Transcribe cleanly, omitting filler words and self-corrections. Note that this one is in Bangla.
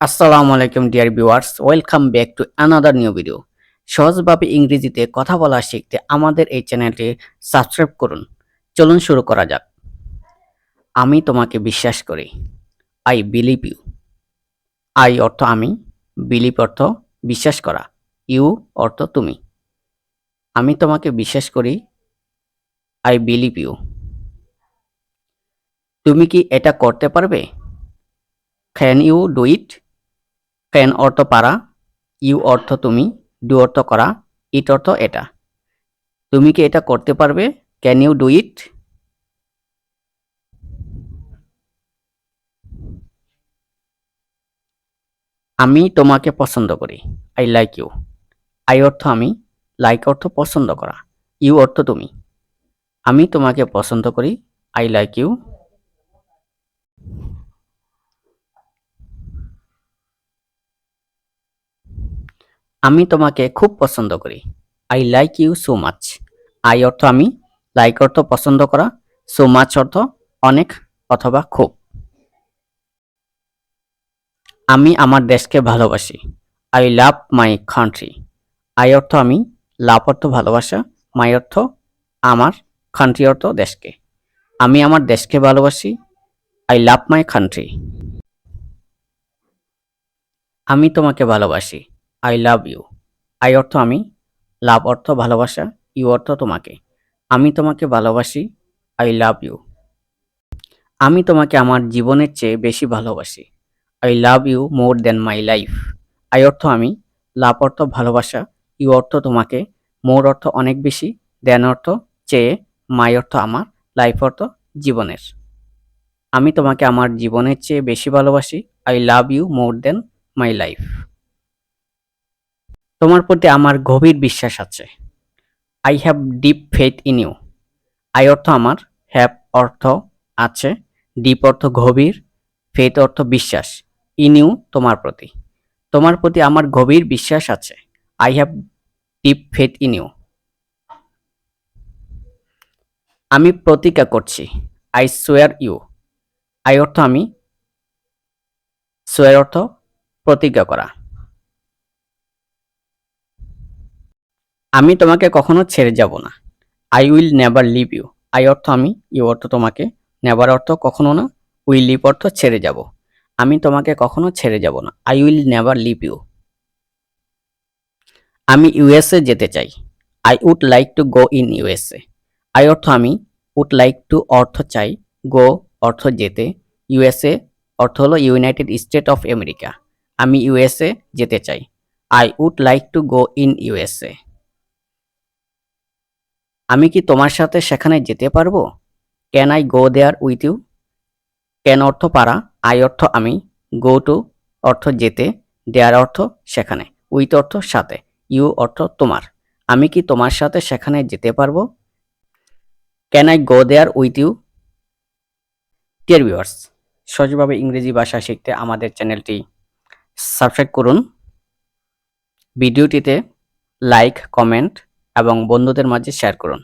আসসালামু আলাইকুম dear viewers, welcome back to another new video. সহজভাবে ইংরেজিতে কথা বলা শিখতে আমাদের এই চ্যানেলটি সাবস্ক্রাইব করুন। চলুন শুরু করা যাক। আমি তোমাকে বিশ্বাস করি। I believe you. আই অর্থ আমি, বিলিভ অর্থ বিশ্বাস করা, ইউ অর্থ তুমি। আমি তোমাকে বিশ্বাস করি। I believe you. তুমি কি এটা করতে পারবে? Can you do it? Can অর্থ পারা, ইউ অর্থ তুমি, ডু অর্থ করা, ইট অর্থ এটা। তুমি কি এটা করতে পারবে? Can you do it? আমি তোমাকে পছন্দ করি। I like you. আই অর্থ আমি, লাইক অর্থ পছন্দ করা, ইউ অর্থ তুমি। আমি তোমাকে পছন্দ করি। I like you. আমি তোমাকে খুব পছন্দ করি। I like you so much. I অর্থ আমি, লাইক অর্থ পছন্দ করা, সো মাচ অর্থ অনেক অথবা খুব। আমি আমার দেশকে ভালোবাসি। I love my country. I অর্থ আমি, লাভ অর্থ ভালোবাসা, মাই অর্থ আমার, কান্ট্রি অর্থ দেশকে। আমি আমার দেশকে ভালোবাসি। I love my country. আমি তোমাকে ভালোবাসি। I love you. আই অর্থ আমি, লাভ অর্থ ভালোবাসা, ইউ অর্থ তোমাকে। আমি তোমাকে ভালোবাসি। I love you. আমি তোমাকে আমার জীবনের চেয়ে বেশি ভালোবাসি। I love you more than my life. I অর্থ আমি, লাভ অর্থ ভালোবাসা, ইউ অর্থ তোমাকে, মোর অর্থ অনেক বেশি, দ্যান অর্থ চেয়ে, মাই অর্থ আমার, লাইফ অর্থ জীবনের। আমি তোমাকে আমার জীবনের চেয়ে বেশি ভালোবাসি। I love you more than my life. তোমার প্রতি আমার গভীর বিশ্বাস আছে। I have deep faith in you. I অর্থ আমার, হ্যাভ অর্থ আছে, ডিপ অর্থ গভীর, ফেথ অর্থ বিশ্বাস, ইন ইউ তোমার প্রতি। তোমার প্রতি আমার গভীর বিশ্বাস আছে। I have deep faith in you. আমি প্রতিজ্ঞা করছি। I swear you. আই অর্থ আমি, সোয়ার অর্থ প্রতিজ্ঞা করা। আমি তোমাকে কখনো ছেড়ে যাব না। I will never leave you. I অর্থ আমি, ইউ অর্থ তোমাকে, নেভার অর্থ কখনো না, উইল লিভ অর্থ ছেড়ে যাব। আমি তোমাকে কখনো ছেড়ে যাব না। I will never leave you. আমি ইউএসএ যেতে চাই। I would like to go in USA. I অর্থ আমি, উড লাইক টু অর্থ চাই, গো অর্থ যেতে, ইউএসএ অর্থ হলো ইউনাইটেড স্টেট অফ আমেরিকা। আমি ইউএসএ যেতে চাই। I would like to go in USA. আমি কি তোমার সাথে সেখানে যেতে পারবো? Can I go there with you? Can অর্থ পারা, আই অর্থ আমি, গো টু অর্থ যেতে, দেয়ার অর্থ সেখানে, উইথ অর্থ সাথে, ইউ অর্থ তোমার। আমি কি তোমার সাথে সেখানে যেতে পারবো? Can I go there with you? Dear viewers, সহজভাবে ইংরেজি ভাষা শিখতে আমাদের চ্যানেলটি সাবস্ক্রাইব করুন। ভিডিওটিতে লাইক, কমেন্ট এবং বন্ধুদের মাঝে শেয়ার করুন।